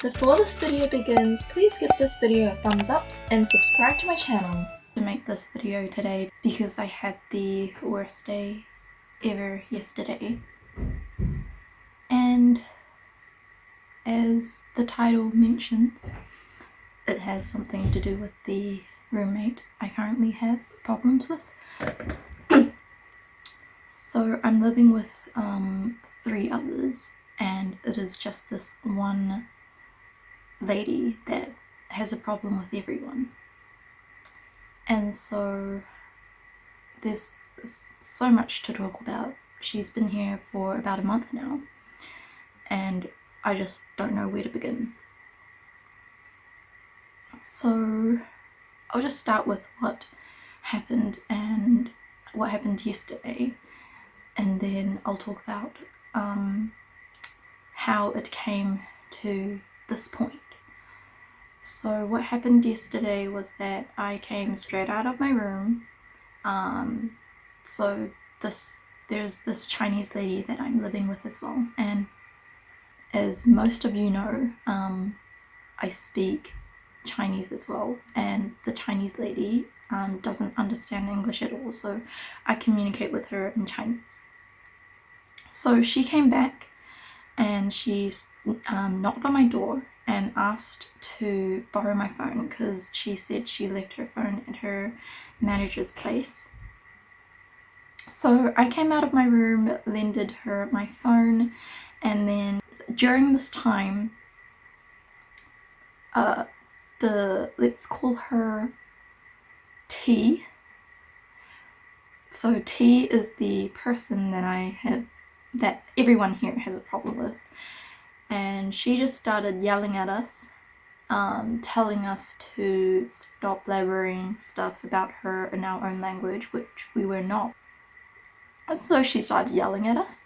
Before this video begins, please give this video a thumbs up and subscribe to my channel. To make this video today because I had the worst day ever yesterday, and as the title mentions, it has something to do with the roommate I currently have problems with. So I'm living with 3 others, and it is just this one lady that has a problem with everyone. And so there's so much to talk about. She's been here for about a month now, and I just don't know where to begin. So I'll just start with what happened yesterday, and then I'll talk about how it came to this point. So what happened yesterday was that I came straight out of my room. So there's this Chinese lady that I'm living with as well, and as most of you know, I speak Chinese as well, and the Chinese lady doesn't understand English at all, so I communicate with her in Chinese. So she came back and she knocked on my door and asked to borrow my phone because she said she left her phone at her manager's place. So I came out of my room, lended her my phone, and then during this time, let's call her T. So T is the person that everyone here has a problem with. And she just started yelling at us, telling us to stop blabbering stuff about her in our own language, which we were not. And so she started yelling at us,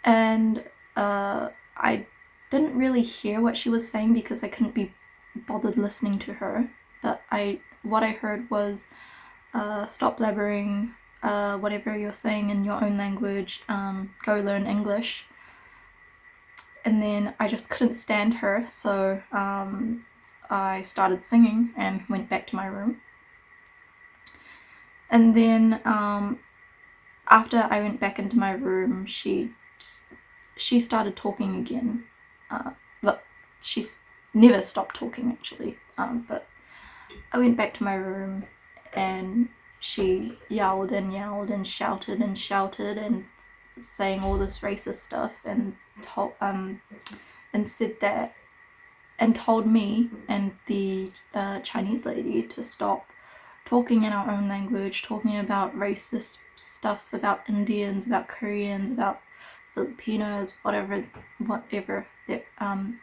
and I didn't really hear what she was saying because I couldn't be bothered listening to her. But what I heard was, stop blabbering, whatever you're saying in your own language, go learn English. And then I just couldn't stand her, so I started singing and went back to my room. And then after I went back into my room, she started talking again. But she's never stopped talking actually. But I went back to my room and she yelled and shouted and saying all this racist stuff, and said that, and told me and the Chinese lady to stop talking in our own language, talking about racist stuff about Indians, about Koreans, about Filipinos, whatever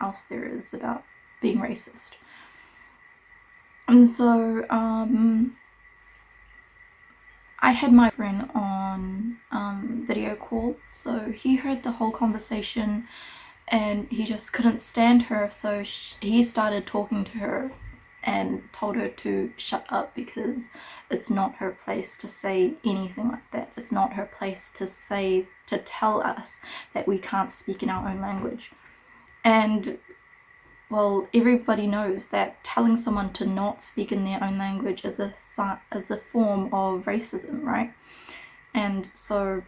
else there is about being racist. And so I had my friend on video call, so he heard the whole conversation and he just couldn't stand her, so he started talking to her and told her to shut up because it's not her place to say anything like that. It's not her place to tell us that we can't speak in our own language. And well, everybody knows that telling someone to not speak in their own language is a form of racism, right? And so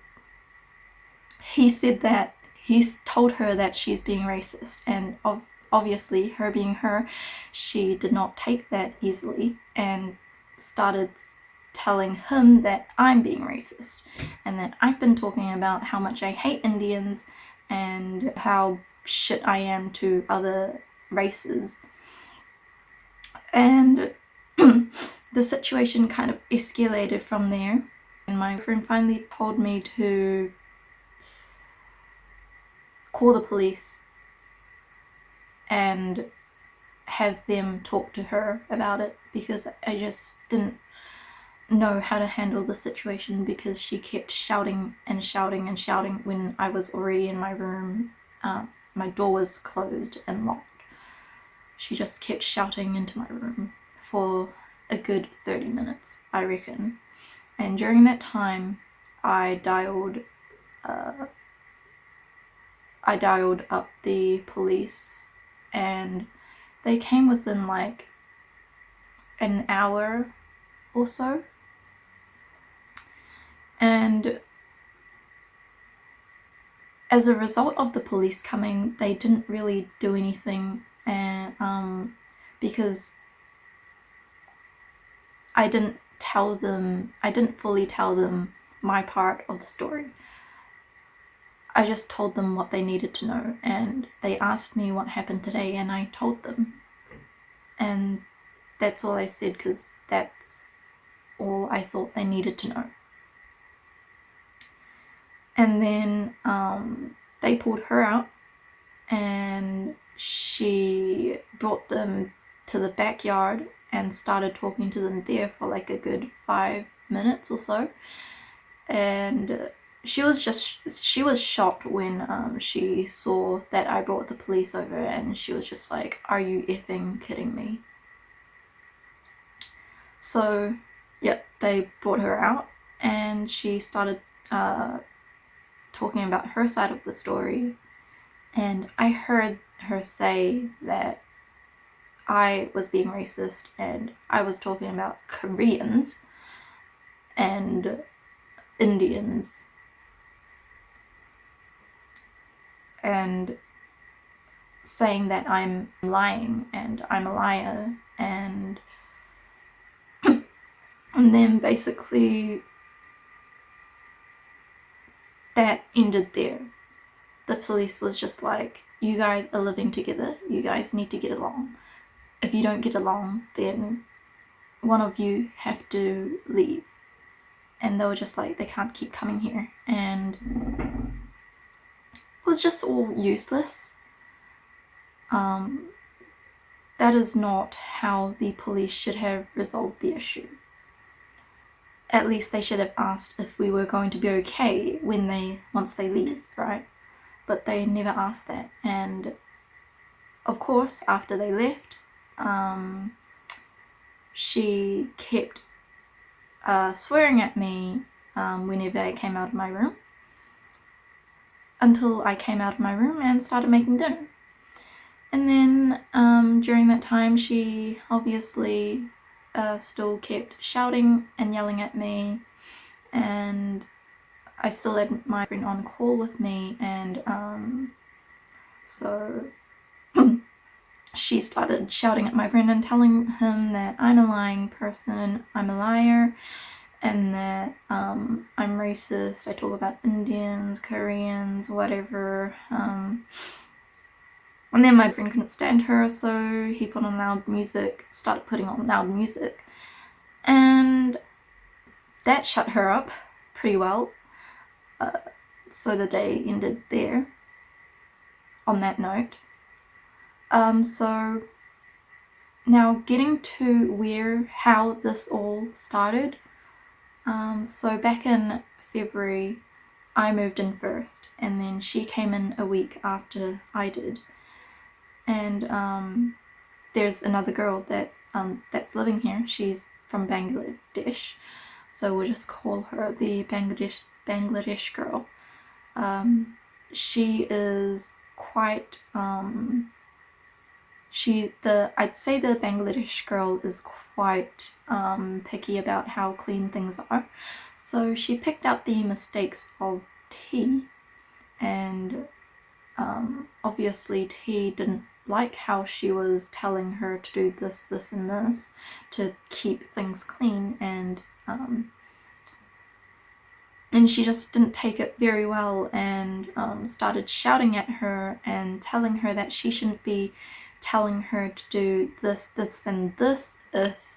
he said that he's told her that she's being racist, and obviously, her being her, she did not take that easily and started telling him that I'm being racist and that I've been talking about how much I hate Indians and how shit I am to other races. And the situation kind of escalated from there, and my friend finally told me to call the police and have them talk to her about it, because I just didn't know how to handle the situation because she kept shouting and shouting and shouting when I was already in my room. My door was closed and locked. She just kept shouting into my room for a good 30 minutes, I reckon. And during that time, I dialed up the police and they came within like an hour or so. And as a result of the police coming, they didn't really do anything, and because I didn't fully tell them my part of the story. I just told them what they needed to know, and they asked me what happened today, and I told them. And that's all I said, because that's all I thought they needed to know. And then they pulled her out, and she brought them to the backyard and started talking to them there for like a good 5 minutes or so. And she was shocked when she saw that I brought the police over, and she was just like, "Are you effing kidding me?" So yeah, they brought her out, and she started talking about her side of the story, and I heard her say that I was being racist and I was talking about Koreans and Indians and saying that I'm lying and I'm a liar, and then basically that ended there. The police was just like, "You guys are living together, you guys need to get along. If you don't get along, then one of you have to leave." And they were just like, they can't keep coming here, and it was just all useless. That is not how the police should have resolved the issue. At least they should have asked if we were going to be okay once they leave, right? But they never asked that. And of course, after they left, she kept swearing at me whenever I came out of my room, until I came out of my room and started making dinner. And then during that time, she obviously still kept shouting and yelling at me, and I still had my friend on call with me, and so she started shouting at my friend and telling him that I'm a lying person, I'm a liar, and that I'm racist, I talk about Indians, Koreans, whatever. And then my friend couldn't stand her, so he started putting on loud music. And that shut her up pretty well. So the day ended there, on that note. So now getting to how this all started. So back in February, I moved in first, and then she came in a week after I did. And there's another girl that's living here. She's from Bangladesh, so we'll just call her the Bangladesh girl. She is quite I'd say the Bangladesh girl is quite picky about how clean things are. So she picked out the mistakes of T, and obviously T didn't like how she was telling her to do this, this, and this to keep things clean, and she just didn't take it very well, and started shouting at her and telling her that she shouldn't be telling her to do this, this, and this if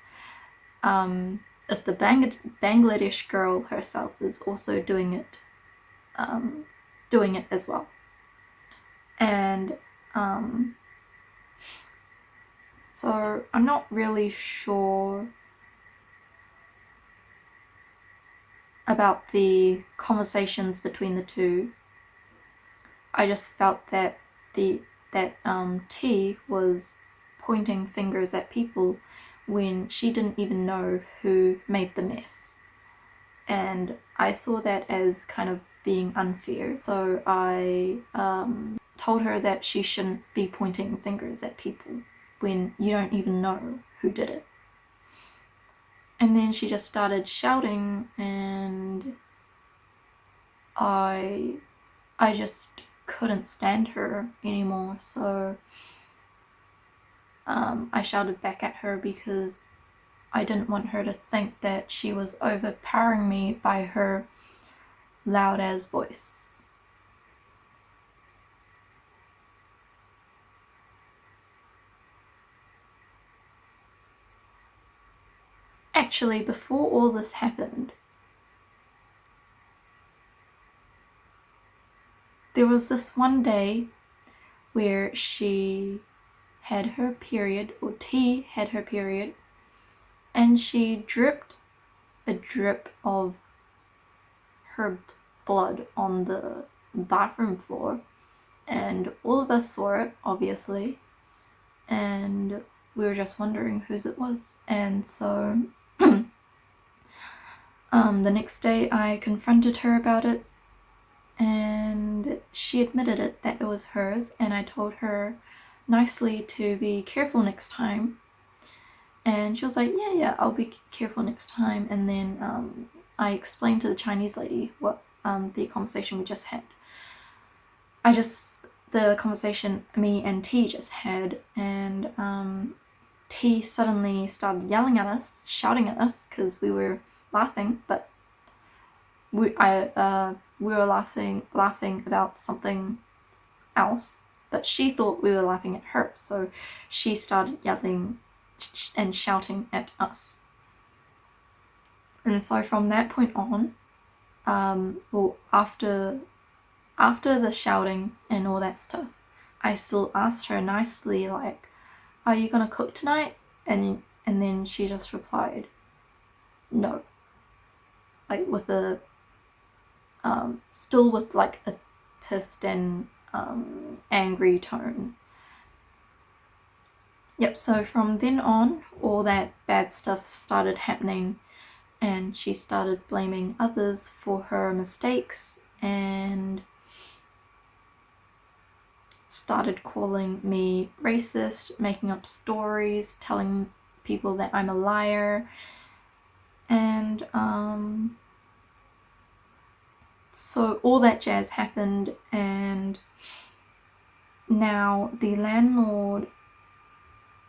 the Bangladesh girl herself is also doing it as well. And so I'm not really sure about the conversations between the two. I just felt that T was pointing fingers at people when she didn't even know who made the mess. And I saw that as kind of being unfair. So I told her that she shouldn't be pointing fingers at people when you don't even know who did it. And then she just started shouting, and I just couldn't stand her anymore. So I shouted back at her because I didn't want her to think that she was overpowering me by her loud ass voice. Actually, before all this happened, there was this one day where she had her period, or T had her period, and she dripped a drip of her blood on the bathroom floor, and all of us saw it, obviously, and we were just wondering whose it was. And so the next day I confronted her about it, and she admitted it, that it was hers, and I told her nicely to be careful next time. And she was like, yeah, I'll be careful next time. And then I explained to the Chinese lady what the conversation we just had. The conversation me and T just had, and T suddenly started yelling at us, shouting at us, because we were laughing, but we were laughing about something else, but she thought we were laughing at her, so she started yelling and shouting at us. And so from that point on, after the shouting and all that stuff, I still asked her nicely, like, are you gonna cook tonight? And then she just replied, no. Like with a, still with like a pissed and angry tone. Yep, so from then on, all that bad stuff started happening, and she started blaming others for her mistakes, and started calling me racist, making up stories, telling people that I'm a liar, and so all that jazz happened. And now the landlord,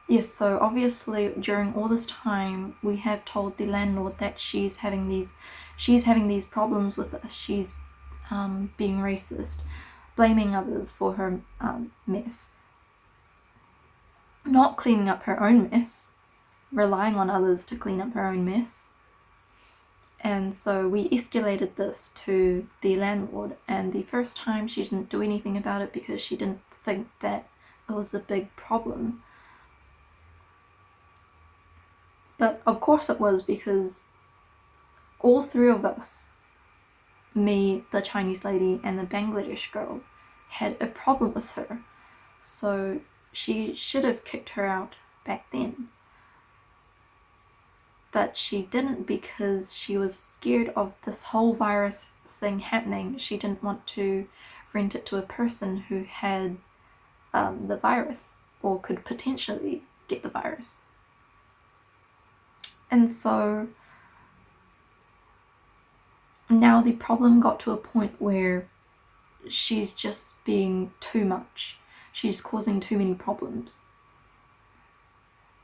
yes, so obviously during all this time we have told the landlord that she's having these problems with us. She's being racist, blaming others for her mess, not cleaning up her own mess, relying on others to clean up her own mess. And so we escalated this to the landlord, and the first time she didn't do anything about it because she didn't think that it was a big problem. But of course it was, because all three of us, me, the Chinese lady, and the Bangladesh girl, had a problem with her. So she should have kicked her out back then. But she didn't, because she was scared of this whole virus thing happening. She didn't want to rent it to a person who had the virus, or could potentially get the virus. And so now the problem got to a point where she's just being too much. She's causing too many problems.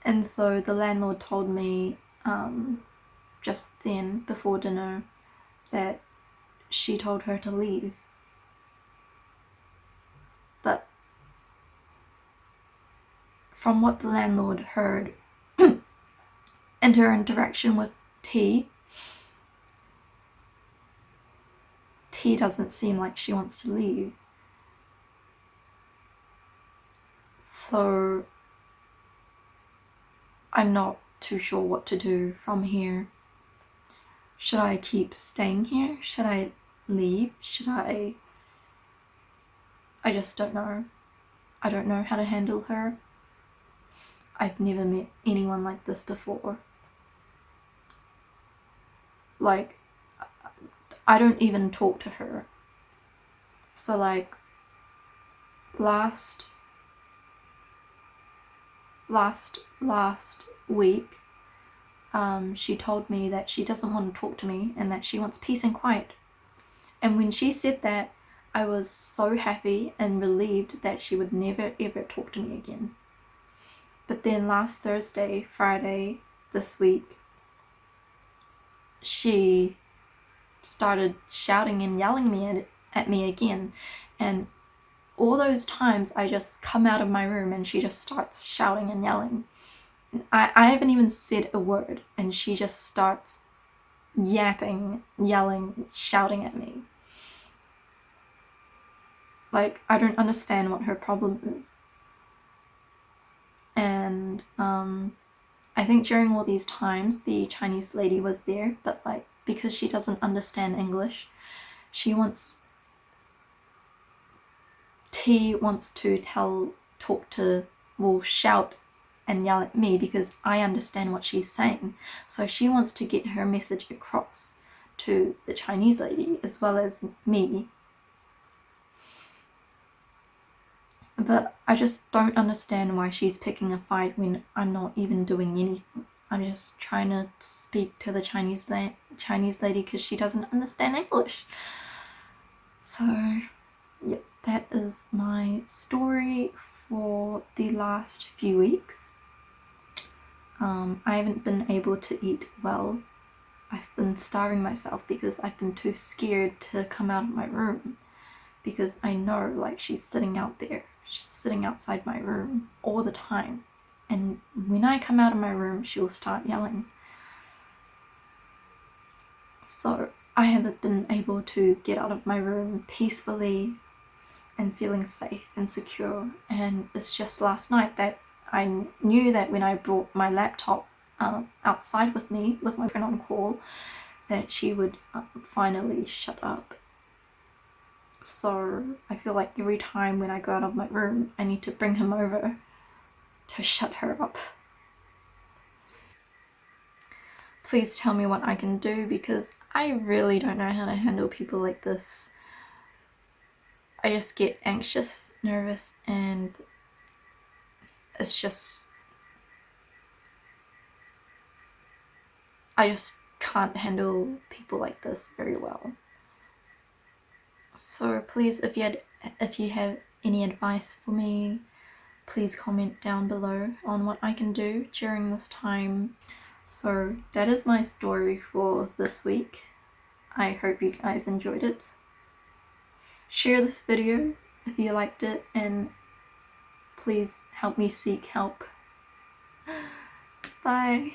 And so the landlord told me just then, before dinner, that she told her to leave. But from what the landlord heard and her interaction with T doesn't seem like she wants to leave. So I'm not too sure what to do from here. Should I keep staying here? Should I leave? Should I just don't know. I don't know how to handle her. I've never met anyone like this before. Like, I don't even talk to her. So like last week, she told me that she doesn't want to talk to me and that she wants peace and quiet. And when she said that, I was so happy and relieved that she would never ever talk to me again. But then last Thursday, Friday, this week, she started shouting and yelling at me again. And all those times I just come out of my room and she just starts shouting and yelling. And I haven't even said a word and she just starts yapping, yelling, shouting at me. Like, I don't understand what her problem is. And I think during all these times the Chinese lady was there, but like, because she doesn't understand English, T wants to shout and yell at me because I understand what she's saying. So she wants to get her message across to the Chinese lady as well as me. But I just don't understand why she's picking a fight when I'm not even doing anything. I'm just trying to speak to the Chinese lady because she doesn't understand English. So, yep, that is my story for the last few weeks. I haven't been able to eat well. I've been starving myself because I've been too scared to come out of my room, because I know, like, she's sitting out there. She's sitting outside my room all the time. And when I come out of my room, she'll start yelling. So I haven't been able to get out of my room peacefully and feeling safe and secure. And it's just last night that I knew that when I brought my laptop outside with me, with my friend on call, that she would finally shut up. So I feel like every time when I go out of my room, I need to bring him over to shut her up. Please tell me what I can do, because I really don't know how to handle people like this. I just get anxious, nervous, and it's just, I just can't handle people like this very well. So please, if you have any advice for me, please comment down below on what I can do during this time. So that is my story for this week. I hope you guys enjoyed it. Share this video if you liked it, and please help me seek help. Bye.